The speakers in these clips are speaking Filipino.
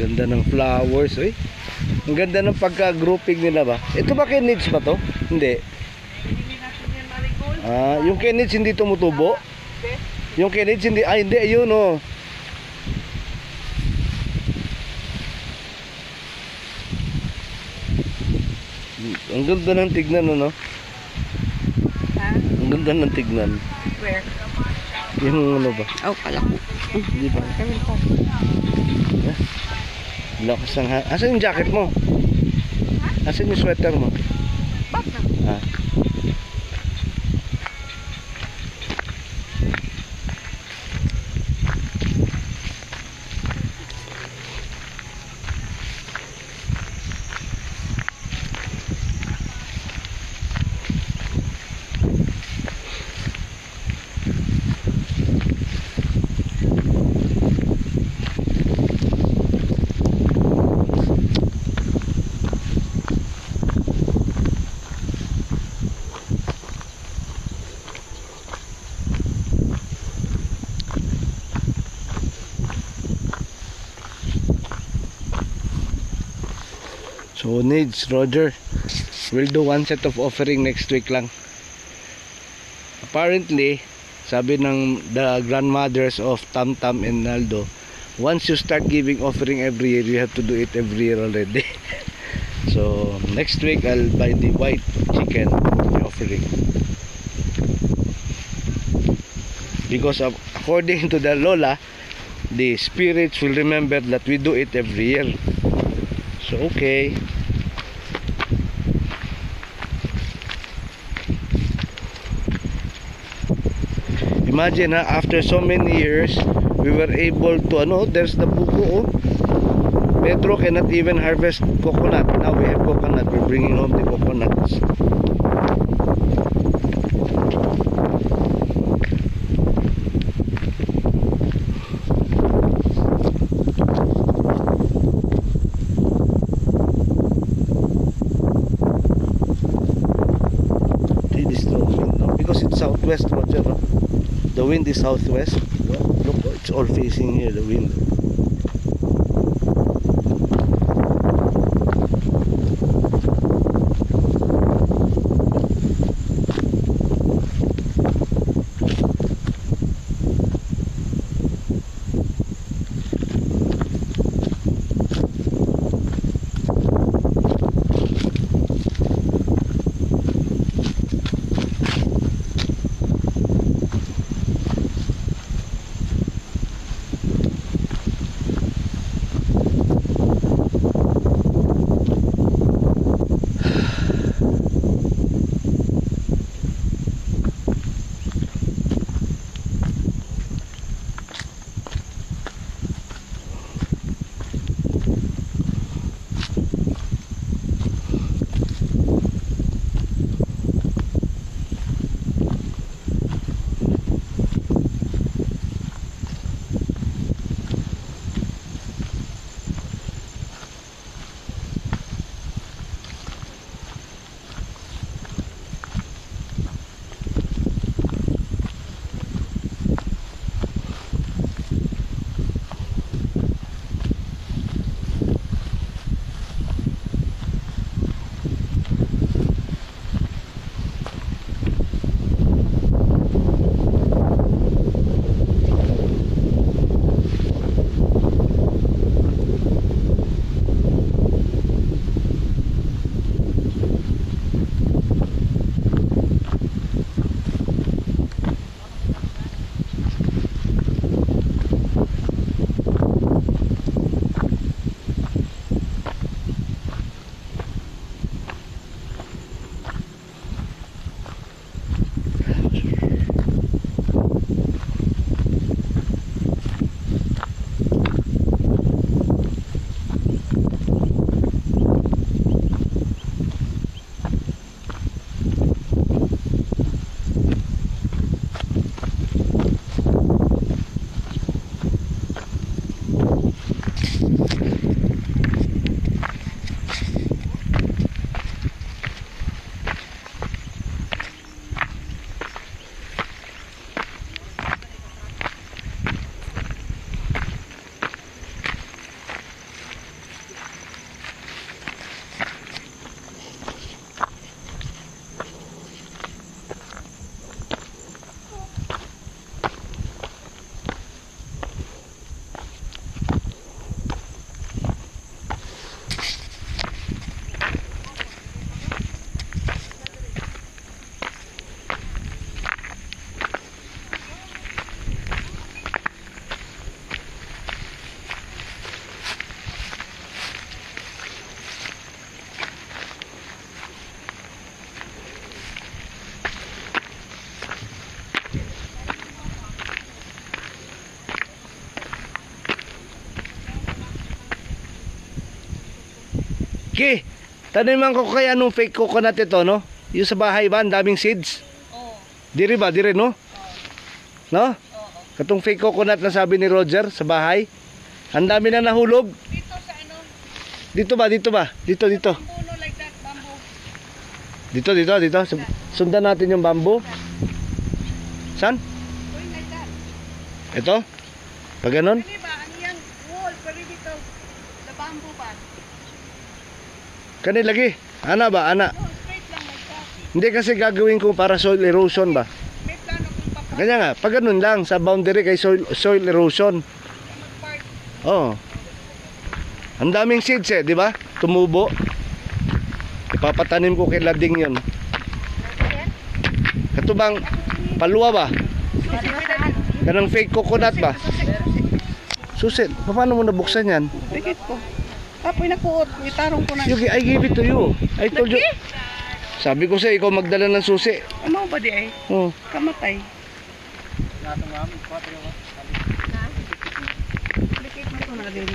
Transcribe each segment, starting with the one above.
Ganda ng flowers, eh. Ang ganda ng pagka-grouping nila ba? Ito ba Kenids ba to? Hindi. Yung Kenids hindi tumutubo? Yung Kenids hindi, hindi, ayun oh. Ang ganda ng tignan, ano? Ang ganda ng tignan. Where? Yung ano ba? Oh, pala ko. Di ba? Lakas ng asan yung jacket mo? Asan yung sweater mo? Ah. So needs Roger, we'll do one set of offering next week lang. Apparently, sabi ng the grandmothers of Tam Tam and Naldo, once you start giving offering every year, you have to do it every year already. So next week I'll buy the white chicken offering, because according to the Lola, the spirits will remember that we do it every year. So okay. Imagine after so many years we were able to there's the buko, oh. Pedro cannot even harvest coconut. Now we have coconut. We're bringing home the coconuts. Because it's southwest, Roger, no? The wind is southwest. Look, it's all facing here, the wind. Ki, taniman ko kaya anong fake coconut ito, no? Yung sa bahay ba, ang daming seeds? Oo. Dire ba, dire, no? No? Oo. Katong fake coconut na sabi ni Roger sa bahay. Ang dami na nahulog. Dito sa ano, Dito ba, dito ba? Dito, dito. bambuno like that, bamboo. Dito, dito, dito. Sundan natin yung bamboo. San? Going like that. Ito? Pag ganon? Kani ba, ano yan? Wall, pero dito, the bamboo ba? Kani lagi. Ana ba, ana? No, straight lang like that. Hindi kasi gagawin ko para soil erosion ba? May plano kong papa. Kanya nga, pag ganun lang, sa boundary kay soil erosion. Mag-park. Oh. Ang daming seeds di ba? Tumubo. Ipapatanim ko kay Lading yon. Kato bang palwa ba? Kanang fake coconut ba? Susit. Paano mo nabuksan yan? Dikit ko. Apoy nakuot, itarong ko na. Yuki, I gave it to you. I told you. Sabi ko sa ikaw magdala ng susi. Ano ba di ay? Oh. Kamatay. Dikit mo ito na din.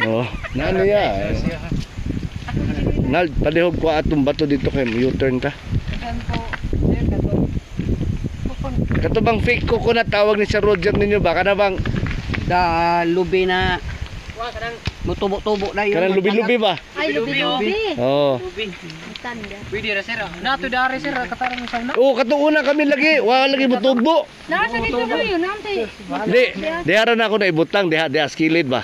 Oh, naano ya? Nal, palihog ko atong bato dito kay U-turn ka. Kagan po. Kato bang fake coconut tawag ni Sir Roger ninyo ba? Kana bang Da lubi na mutubo-tubo na yun. kanang lubi-lubi ba? Ay, lubi-lubi. Oh. Tanda. Pwede ra sir. Nato dari sir katarong sa na. Oh, kato una kami lagi. Wala lagi mutubo. Nasa dito na yun, nante. Di, dihara na ako na ibutang, diha skilid ba?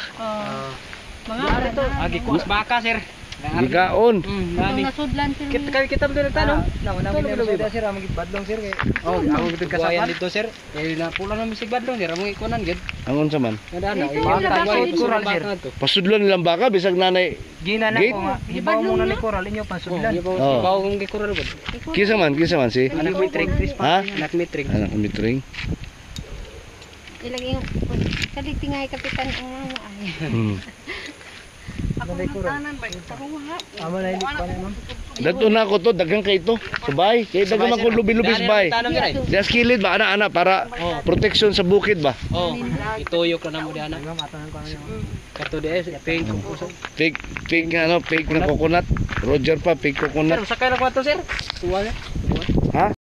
Mga to. Agi ko baka sir. Gikaon. Nami. nasudlan sila. Kita mo dito no? Namo nami na sir among badlong sir kay. Oh, ako gid kasapan dito sir. Kay na pula na misig badlong sir among ikunan gid. Angon sa man? Kada na Ito yung labas ibang dito. kural sir. Pasudlon nilang baka bisag nanay. Gina na Gate? ko nga. Ibaw mo na ni kural inyo pasudlan. Oh. Ibaw kong gikural gud. Kisa man si? Anak metrik. Ha? Anak metrik. Anak mitring. Ilang yung kalitingay kapitan ang mga ay. Ako ng tanan ba? Tarong ha. Amo na hindi pa ma'am. Dato na ako to, dagang kay ito. Sabay. Kay dagang ako lubi-lubi sabay. Tanong gid. Diya skilid ba ana para protection sa bukid ba? Oh, ituyok na mo di ana. Kato di pink ko. Fake ano, fake na coconut. Roger pa fake coconut. Sir, sakay na ko to sir. Tuwa. Ha?